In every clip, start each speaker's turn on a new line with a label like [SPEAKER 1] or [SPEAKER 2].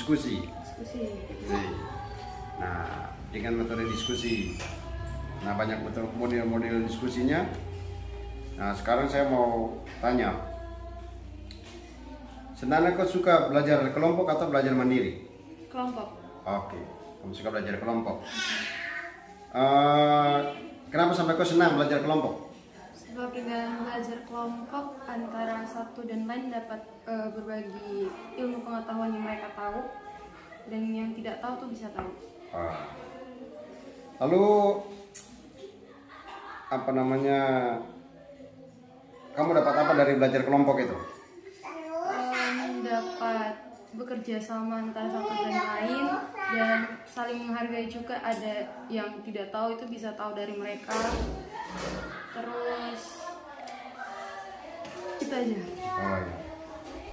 [SPEAKER 1] diskusi.
[SPEAKER 2] Diskusi.
[SPEAKER 1] Nah, dengan metode diskusi. Nah, banyak betul model-model diskusinya. Nah, sekarang saya mau tanya. Sebenarnya kau suka belajar kelompok atau belajar mandiri?
[SPEAKER 2] Kelompok.
[SPEAKER 1] Oke, kamu suka belajar kelompok. Kenapa sampai kau senang belajar kelompok?
[SPEAKER 2] Sebab dengan belajar kelompok antara satu dan lain dapat berbagi ilmu pengetahuan yang mereka tahu dan yang tidak tahu tuh bisa tahu.
[SPEAKER 1] Lalu apa namanya? Kamu dapat apa dari belajar kelompok itu?
[SPEAKER 2] Dapat bekerja sama antara satu dan lain dan saling menghargai juga. Ada yang tidak tahu itu bisa tahu dari mereka. Terus itu aja.
[SPEAKER 1] Oh, iya.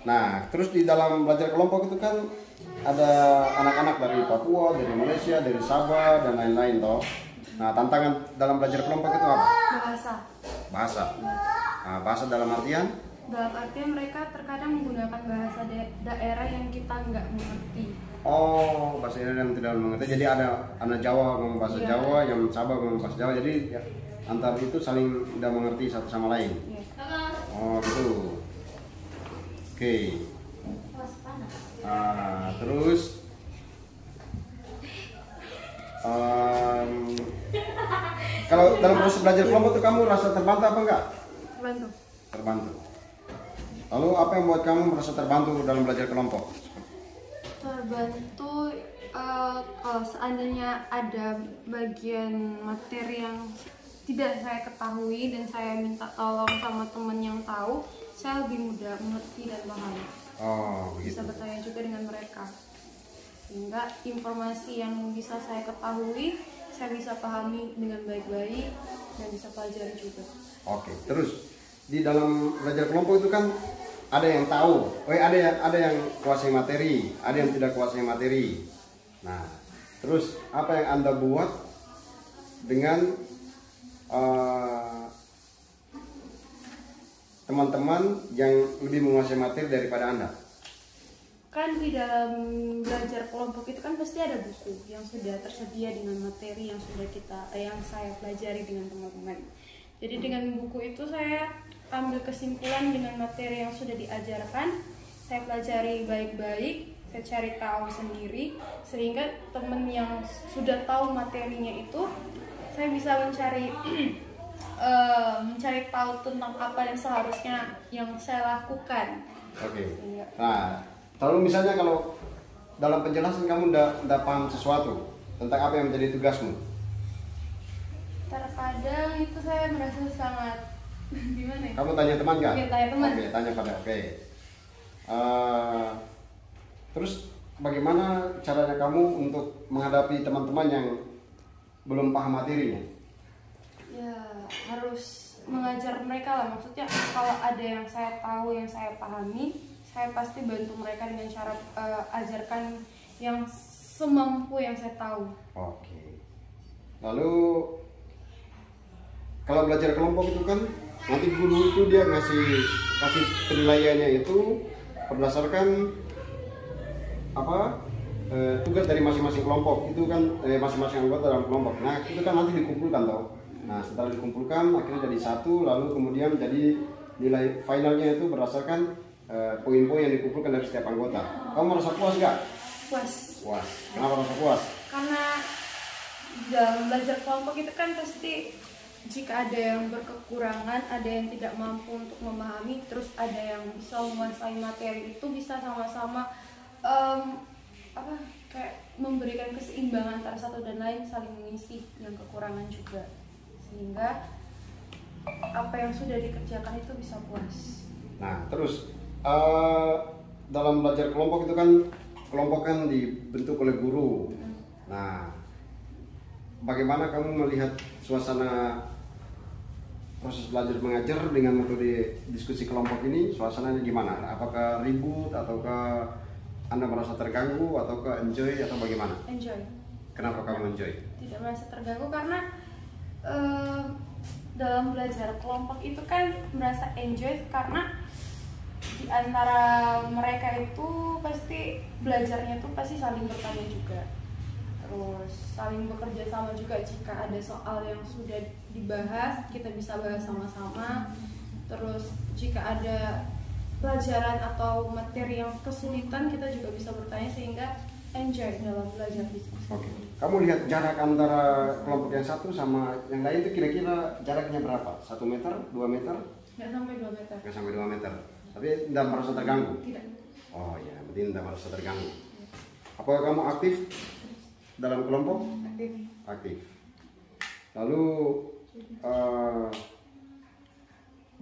[SPEAKER 1] Nah, terus di dalam belajar kelompok itu kan ada anak-anak dari Papua, dari Malaysia, dari Sabah dan lain-lain toh. Nah, tantangan dalam belajar kelompok itu apa?
[SPEAKER 2] Bahasa.
[SPEAKER 1] Bahasa. Nah, bahasa dalam artian?
[SPEAKER 2] Dalam artian mereka terkadang menggunakan bahasa daerah yang kita nggak mengerti.
[SPEAKER 1] Oh, bahasa daerah yang tidak mengerti. Jadi ada anak Jawa ngomong bahasa
[SPEAKER 2] Iya.
[SPEAKER 1] Jawa, yang Sabah ngomong bahasa Jawa. Jadi ya, antar itu saling tidak mengerti satu sama lain.
[SPEAKER 2] Iya.
[SPEAKER 1] Oh, gitu. Oke. Terus kalau dalam proses belajar kelompok itu kamu rasa terbantu apa enggak?
[SPEAKER 2] Terbantu.
[SPEAKER 1] Terbantu. Lalu apa yang membuat kamu merasa terbantu dalam belajar kelompok?
[SPEAKER 2] Terbantu kalau seandainya ada bagian materi yang tidak saya ketahui dan saya minta tolong sama teman yang tahu, saya lebih mudah mengerti dan paham.
[SPEAKER 1] Oh, begitu.
[SPEAKER 2] Bisa bertanya juga dengan mereka, sehingga informasi yang bisa saya ketahui saya bisa pahami dengan baik-baik dan bisa pelajari juga.
[SPEAKER 1] Oke, terus di dalam belajar kelompok itu kan ada yang tahu, ada yang kuasai materi, ada yang tidak kuasai materi. Nah, terus apa yang Anda buat dengan teman-teman yang lebih menguasai materi daripada Anda?
[SPEAKER 2] Kan di dalam belajar kelompok itu kan pasti ada buku yang sudah tersedia dengan materi yang sudah yang saya pelajari dengan teman-teman. Jadi dengan buku itu saya ambil kesimpulan dengan materi yang sudah diajarkan, saya pelajari baik-baik, saya cari tahu sendiri, sehingga teman yang sudah tahu materinya itu saya bisa mencari tahu tentang apa yang seharusnya yang saya lakukan.
[SPEAKER 1] Oke. Nah, lalu misalnya kalau dalam penjelasan kamu udah paham sesuatu tentang apa yang menjadi tugasmu,
[SPEAKER 2] terkadang itu saya merasa sangat gimana ya?
[SPEAKER 1] kamu tanya teman nggak?
[SPEAKER 2] Iya, tanya teman.
[SPEAKER 1] Oke, tanya pada. Oke. Terus bagaimana caranya kamu untuk menghadapi teman-teman yang belum paham materinya?
[SPEAKER 2] Ya harus mengajar mereka lah, maksudnya kalau ada yang saya tahu, yang saya pahami, saya pasti bantu mereka dengan cara ajarkan yang semampu yang saya tahu.
[SPEAKER 1] Oke. Lalu kalau belajar kelompok itu kan nanti guru itu dia kasih penilaiannya itu berdasarkan tugas dari masing-masing kelompok itu kan masing-masing anggota dalam kelompok. Nah itu kan nanti dikumpulkan toh. Nah setelah dikumpulkan akhirnya jadi satu, lalu kemudian jadi nilai finalnya itu berdasarkan poin-poin yang dikumpulkan dari setiap anggota. Kamu merasa puas nggak?
[SPEAKER 2] Puas.
[SPEAKER 1] Puas. Kenapa merasa puas?
[SPEAKER 2] Karena dalam belajar kelompok itu kan pasti jika ada yang berkekurangan, ada yang tidak mampu untuk memahami, terus ada yang bisa menguasai materi itu, bisa sama-sama kayak memberikan keseimbangan antara satu dan lain, saling mengisi yang kekurangan juga, sehingga apa yang sudah dikerjakan itu bisa puas.
[SPEAKER 1] Nah terus dalam belajar kelompok itu kan kelompok kan dibentuk oleh guru. Nah bagaimana kamu melihat suasana proses belajar mengajar dengan metode diskusi kelompok ini? Suasananya gimana? Apakah ribut ataukah Anda merasa terganggu ataukah enjoy atau bagaimana?
[SPEAKER 2] Enjoy.
[SPEAKER 1] Kenapa kamu enjoy?
[SPEAKER 2] Tidak merasa terganggu karena dalam belajar kelompok itu kan merasa enjoy karena di antara mereka itu pasti belajarnya tuh pasti saling bertanya juga, terus saling bekerja sama juga. Jika ada soal yang sudah dibahas kita bisa bahas sama-sama, terus jika ada pelajaran atau materi yang kesulitan kita juga bisa bertanya sehingga enjoy dalam belajar diskusi.
[SPEAKER 1] Oke. Kamu lihat jarak antara kelompok yang satu sama yang lain itu kira-kira jaraknya berapa? 1 meter, 2 meter?
[SPEAKER 2] Nggak sampai 2 meter.
[SPEAKER 1] Nggak sampai 2 meter. Tapi tidak merasa terganggu?
[SPEAKER 2] Tidak.
[SPEAKER 1] Oh ya, berarti tidak merasa terganggu. Apakah kamu aktif dalam kelompok?
[SPEAKER 2] Aktif.
[SPEAKER 1] Aktif. Lalu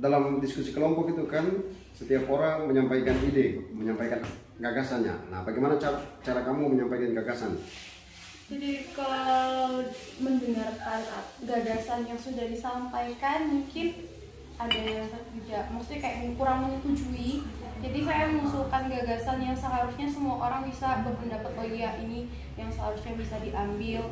[SPEAKER 1] dalam diskusi kelompok itu kan setiap orang menyampaikan ide, menyampaikan gagasannya. Nah, bagaimana cara kamu menyampaikan gagasan?
[SPEAKER 2] Jadi kalau mendengarkan gagasan yang sudah disampaikan mungkin ada yang tidak, maksudnya kayak kurang menyetujui. Jadi saya mengusulkan gagasan yang seharusnya semua orang bisa berpendapat, oh iya ini yang seharusnya bisa diambil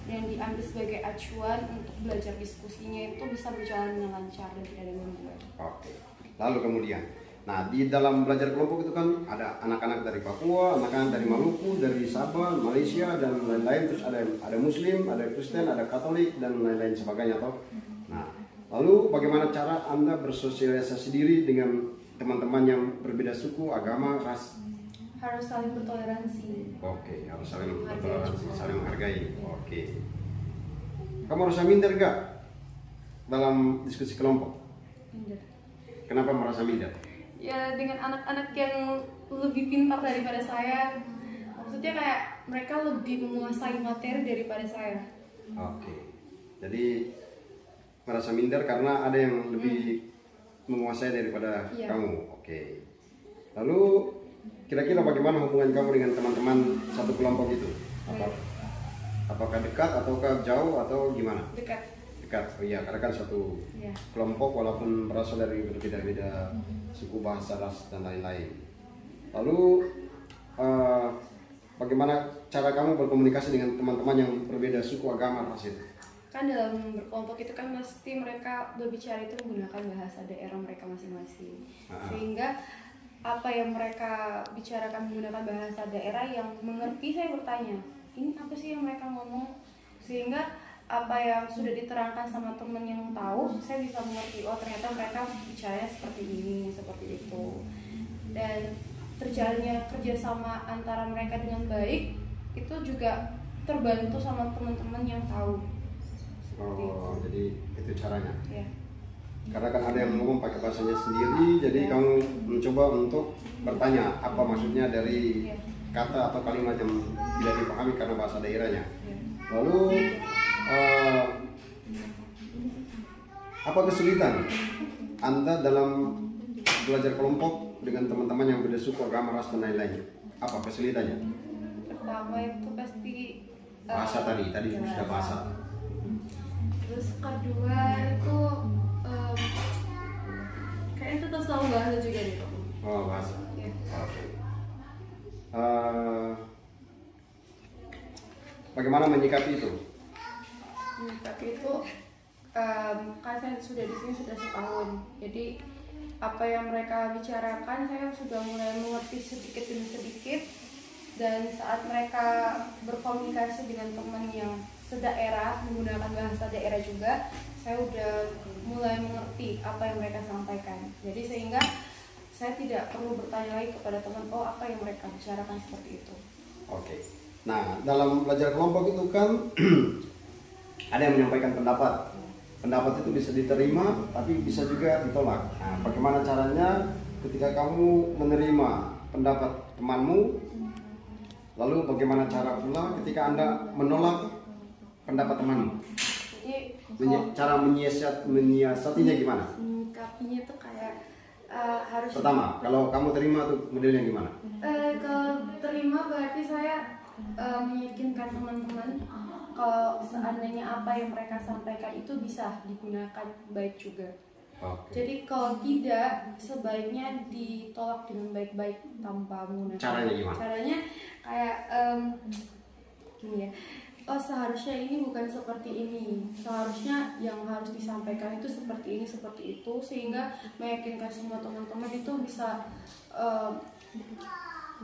[SPEAKER 2] dan diambil sebagai acuan untuk belajar diskusinya itu bisa berjalan dengan lancar dan tidak ada gangguan.
[SPEAKER 1] Oke. Lalu kemudian, nah di dalam belajar kelompok itu kan ada anak-anak dari Papua, anak-anak dari Maluku, dari Sabah, Malaysia dan lain-lain. Terus ada Muslim, ada Kristen, ada Katolik dan lain-lain sebagainya toh. Nah, lalu bagaimana cara Anda bersosialisasi diri dengan teman-teman yang berbeda suku, agama, ras?
[SPEAKER 2] Harus saling bertoleransi.
[SPEAKER 1] Oke, harus saling bertoleransi, saling menghargai. Oke. Kamu merasa minder gak dalam diskusi kelompok?
[SPEAKER 2] Minder.
[SPEAKER 1] Kenapa merasa minder?
[SPEAKER 2] Ya dengan anak-anak yang lebih pintar daripada saya, maksudnya kayak mereka lebih menguasai materi daripada saya.
[SPEAKER 1] Oke. Jadi merasa minder karena ada yang lebih menguasai daripada
[SPEAKER 2] Iya.
[SPEAKER 1] kamu. Oke. Lalu kira-kira bagaimana hubungan kamu dengan teman-teman satu kelompok itu? Apakah dekat ataukah jauh atau gimana?
[SPEAKER 2] Dekat.
[SPEAKER 1] Dekat. Oh iya, karena kan satu
[SPEAKER 2] Ya.
[SPEAKER 1] kelompok walaupun berasal dari berbeda-beda suku, bahasa, ras dan lain-lain. Lalu bagaimana cara kamu berkomunikasi dengan teman-teman yang berbeda suku, agama, ras itu?
[SPEAKER 2] Kan dalam berkelompok itu kan mesti mereka berbicara itu menggunakan bahasa daerah mereka masing-masing. Sehingga apa yang mereka bicarakan menggunakan bahasa daerah yang mengerti, saya bertanya, ini apa sih yang mereka ngomong? Sehingga apa yang sudah diterangkan sama temen yang tahu, saya bisa mengerti, oh ternyata mereka bicaranya seperti ini, seperti itu. Dan terjalannya kerjasama antara mereka dengan baik itu juga terbantu sama teman-teman yang tahu. Seperti
[SPEAKER 1] Oh,
[SPEAKER 2] itu.
[SPEAKER 1] jadi itu caranya.
[SPEAKER 2] Ya.
[SPEAKER 1] Karena kan ada yang ngomong pakai bahasanya sendiri, jadi kamu mencoba untuk bertanya apa maksudnya dari
[SPEAKER 2] Ya.
[SPEAKER 1] kata atau kalimat yang tidak dipahami karena bahasa daerahnya.
[SPEAKER 2] Ya.
[SPEAKER 1] Lalu apa kesulitan Anda dalam belajar kelompok dengan teman-teman yang beda suku, agama, ras dan lain-lainnya? Apa kesulitannya?
[SPEAKER 2] Pertama itu pasti
[SPEAKER 1] Bahasa tadi
[SPEAKER 2] ya,
[SPEAKER 1] sudah bahasa.
[SPEAKER 2] Terus kedua itu kayaknya tetap selalu bahasa juga deh.
[SPEAKER 1] Oh, bahasa.
[SPEAKER 2] Ya.
[SPEAKER 1] Oke. Bagaimana menyikapi itu?
[SPEAKER 2] Tapi itu kan saya sudah di sini sudah setahun, jadi apa yang mereka bicarakan saya sudah mulai mengerti sedikit demi sedikit. Dan saat mereka berkomunikasi dengan teman yang sedaerah menggunakan bahasa daerah juga, saya udah mulai mengerti apa yang mereka sampaikan. Jadi sehingga saya tidak perlu bertanya lagi kepada teman, oh apa yang mereka bicarakan seperti itu.
[SPEAKER 1] Oke. Nah, dalam belajar kelompok itu kan ada yang menyampaikan pendapat. Pendapat itu bisa diterima, tapi bisa juga ditolak. Nah, bagaimana caranya ketika kamu menerima pendapat temanmu, lalu bagaimana cara pula ketika Anda menolak pendapat temanmu?
[SPEAKER 2] Jadi
[SPEAKER 1] Cara menyiasatinya gimana?
[SPEAKER 2] menyikapinya tuh kayak harus
[SPEAKER 1] Pertama, kalau kamu terima tuh modelnya gimana?
[SPEAKER 2] kalau terima berarti saya meyakinkan teman-teman kalau seandainya apa yang mereka sampaikan itu bisa digunakan baik juga.
[SPEAKER 1] Oke.
[SPEAKER 2] Jadi kalau tidak, sebaiknya ditolak dengan baik-baik tanpa menggunakan.
[SPEAKER 1] Caranya gimana?
[SPEAKER 2] Caranya kayak gini ya, oh seharusnya ini bukan seperti ini, seharusnya yang harus disampaikan itu seperti ini, seperti itu, sehingga meyakinkan semua teman-teman itu bisa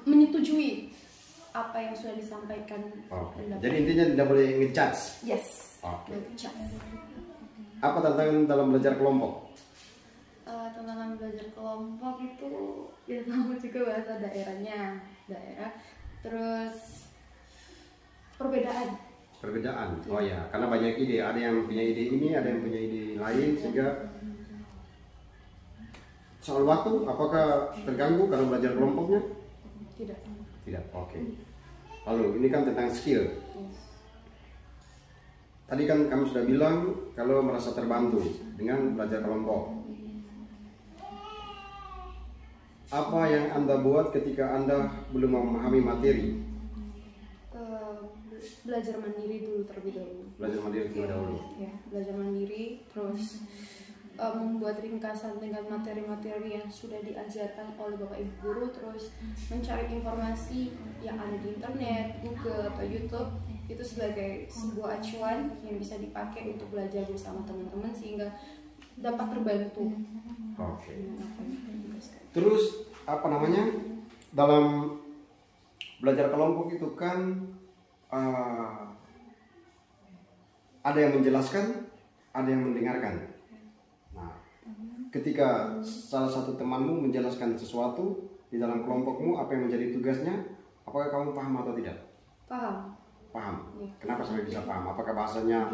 [SPEAKER 2] menyetujui apa yang sudah disampaikan.
[SPEAKER 1] Jadi intinya tidak boleh ngejudge.
[SPEAKER 2] Yes.
[SPEAKER 1] Ngejudge. Apa tantangan dalam belajar kelompok?
[SPEAKER 2] Tantangan belajar kelompok itu ya sama juga bahasa daerah, terus perbedaan.
[SPEAKER 1] Oh ya, karena banyak ide, ada yang punya ide ini, ada yang punya ide lain, sehingga soal waktu apakah terganggu karena belajar kelompoknya? Tidak. Oke. Lalu ini kan tentang skill. Tadi kan kamu sudah bilang kalau merasa terbantu dengan belajar kelompok. Apa yang Anda buat ketika Anda belum memahami materi?
[SPEAKER 2] Belajar mandiri dulu terlebih dahulu.
[SPEAKER 1] Belajar mandiri terlebih dahulu.
[SPEAKER 2] Ya, belajar mandiri, terus membuat ringkasan dengan materi-materi yang sudah diajarkan oleh Bapak Ibu Guru, terus mencari informasi yang ada di internet, Google atau YouTube itu sebagai sebuah acuan yang bisa dipakai untuk belajar bersama teman-teman sehingga dapat terbantu.
[SPEAKER 1] Oke. Terus apa namanya, dalam belajar kelompok itu kan ada yang menjelaskan, ada yang mendengarkan. Nah, ketika salah satu temanmu menjelaskan sesuatu di dalam kelompokmu, apa yang menjadi tugasnya? Apakah kamu paham atau tidak?
[SPEAKER 2] Paham.
[SPEAKER 1] Ya. Kenapa sampai bisa paham? Apakah bahasanya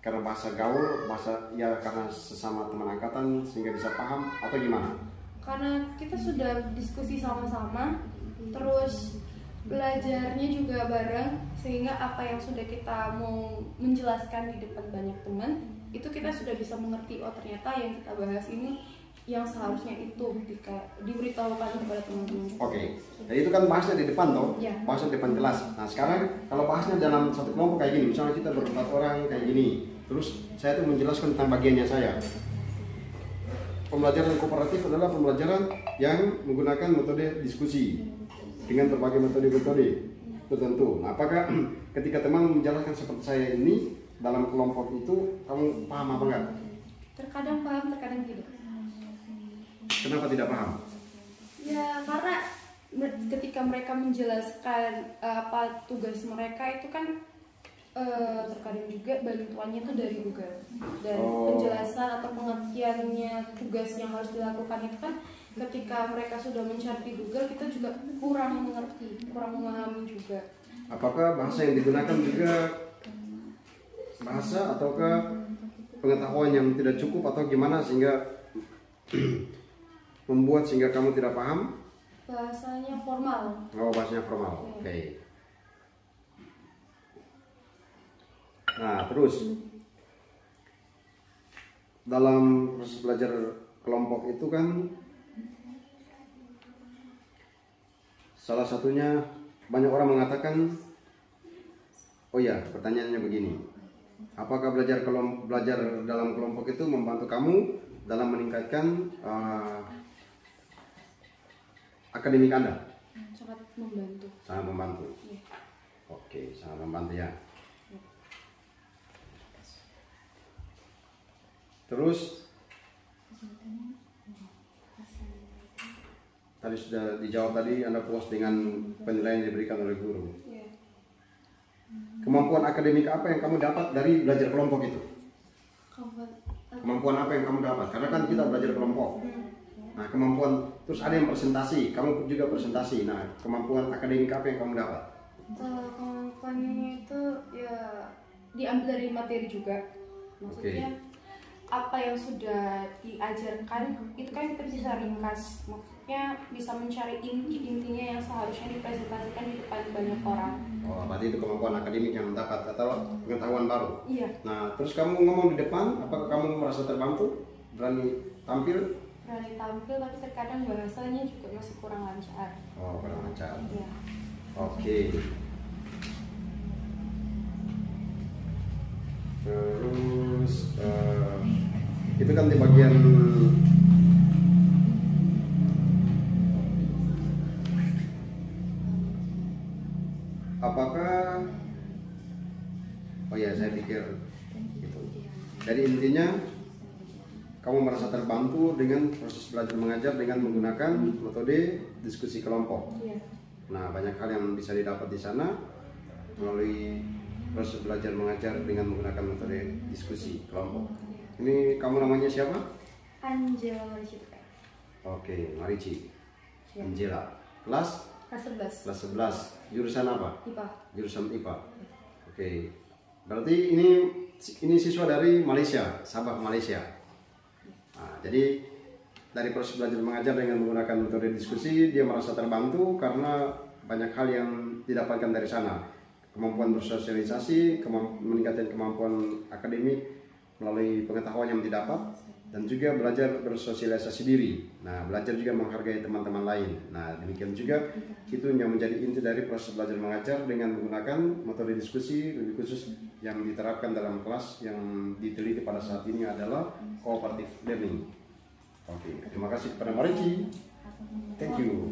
[SPEAKER 1] karena bahasa gaul, bahasa ya karena sesama teman angkatan sehingga bisa paham atau gimana?
[SPEAKER 2] Karena kita sudah diskusi sama-sama, terus belajarnya juga bareng, sehingga apa yang sudah kita mau menjelaskan di depan banyak teman itu kita sudah bisa mengerti, oh ternyata yang kita bahas ini yang seharusnya itu diberitahukan kepada teman-teman.
[SPEAKER 1] Oke. Jadi itu kan bahasnya di depan toh, bahasnya di depan kelas. Nah sekarang kalau bahasnya dalam satu kelompok kayak gini, misalnya kita berempat orang kayak gini, terus saya tuh menjelaskan tentang bagiannya saya. Pembelajaran kooperatif adalah pembelajaran yang menggunakan metode diskusi dengan berbagai metode-metode tertentu. Nah, apakah ketika teman menjelaskan seperti saya ini dalam kelompok itu kamu paham apa enggak?
[SPEAKER 2] Terkadang paham, terkadang tidak.
[SPEAKER 1] Kenapa tidak paham?
[SPEAKER 2] Ya karena ketika mereka menjelaskan apa tugas mereka itu kan terkadang juga bantuannya itu dari Google, dan penjelasan atau pengertiannya tugas yang harus dilakukan itu kan ketika mereka sudah mencari di Google kita juga kurang mengerti, kurang memahami juga.
[SPEAKER 1] Apakah bahasa yang digunakan juga bahasa ataukah pengetahuan yang tidak cukup atau gimana sehingga membuat sehingga kamu tidak paham?
[SPEAKER 2] Bahasanya formal.
[SPEAKER 1] Oh, bahasanya formal. Oke. Nah, terus dalam proses belajar kelompok itu kan salah satunya banyak orang mengatakan, oh ya, pertanyaannya begini, apakah belajar dalam kelompok itu membantu kamu dalam meningkatkan akademik Anda?
[SPEAKER 2] Sangat membantu.
[SPEAKER 1] Sangat membantu.
[SPEAKER 2] Ya.
[SPEAKER 1] Oke, sangat membantu ya. Terus tadi sudah dijawab tadi, Anda puas dengan penilaian yang diberikan oleh guru.
[SPEAKER 2] Ya.
[SPEAKER 1] Kemampuan akademik apa yang kamu dapat dari belajar kelompok itu? Kemampuan apa yang kamu dapat? Karena kan kita belajar kelompok. Nah, kemampuan, terus ada yang presentasi, kamu juga presentasi. Nah, kemampuan akademik apa yang kamu dapat?
[SPEAKER 2] Kemampuannya itu ya diambil dari materi juga. Maksudnya apa yang sudah diajarkan itu kan kita bisa ringkas, maksudnya bisa mencari inti-intinya yang seharusnya dipresentasikan di depan banyak orang.
[SPEAKER 1] Oh, berarti itu kemampuan akademik yang dapat atau pengetahuan baru.
[SPEAKER 2] Iya.
[SPEAKER 1] Nah, terus kamu ngomong di depan, apakah kamu merasa terbantu? Berani tampil?
[SPEAKER 2] Berani tampil, tapi terkadang bahasanya juga masih kurang lancar.
[SPEAKER 1] Oh, kurang lancar.
[SPEAKER 2] Iya.
[SPEAKER 1] Oke. Terus itu kan di bagian apakah Oh ya, saya pikir gitu. Jadi intinya kamu merasa terbantu dengan proses belajar mengajar dengan menggunakan metode diskusi kelompok.
[SPEAKER 2] Iya.
[SPEAKER 1] Nah, banyak hal yang bisa didapat di sana melalui proses belajar mengajar dengan menggunakan metode diskusi kelompok. Ini kamu namanya siapa?
[SPEAKER 2] Angela Marici.
[SPEAKER 1] Oke, Marici.
[SPEAKER 2] Ya.
[SPEAKER 1] Angela. Kelas?
[SPEAKER 2] Kelas 11.
[SPEAKER 1] Kelas 11. Jurusan apa?
[SPEAKER 2] IPA.
[SPEAKER 1] Jurusan IPA. Oke. Berarti ini siswa dari Malaysia, Sabah, Malaysia. Nah, jadi dari proses belajar mengajar dengan menggunakan metode diskusi, dia merasa terbantu karena banyak hal yang didapatkan dari sana. Kemampuan bersosialisasi, meningkatkan kemampuan akademik melalui pengetahuan yang didapat, dan juga belajar bersosialisasi diri. Nah, belajar juga menghargai teman-teman lain. Nah, demikian juga itu yang menjadi inti dari proses belajar mengajar dengan menggunakan metode diskusi, lebih khusus yang diterapkan dalam kelas yang diteliti pada saat ini adalah cooperative learning. Oke, terima kasih kepada Marici. Thank you.